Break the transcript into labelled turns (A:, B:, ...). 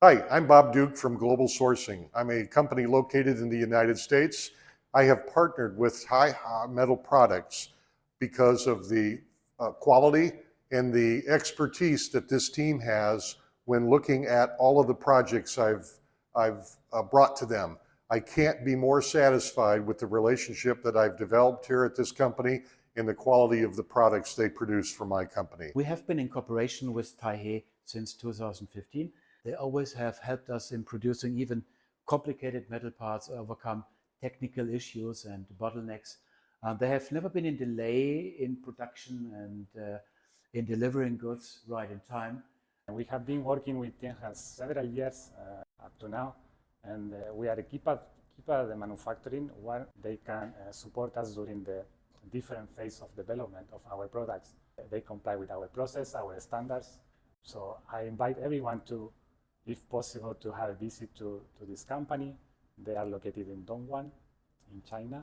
A: Hi, I'm Bob Duke from Global Sourcing. I'm a company located in the United States. I have partnered with high metal products because of the quality and the expertise that this team has when looking at all of the projects I've brought to them. I can't be more satisfied with the relationship that I've developed here at this company and the quality of the products they produce for my company.
B: We have been in cooperation with Taihe since 2015. They always have helped us in producing even complicated metal parts, overcome technical issues and bottlenecks. They have never been in delay in production and in delivering goods right in time.
C: We have been working with Tianhas several years up to now, and we are keep the manufacturing where they can support us during the different phase of development of our products. They comply with our process, our standards. So I invite everyone to, if possible, to have a visit to this company. They are located in Dongguan in China.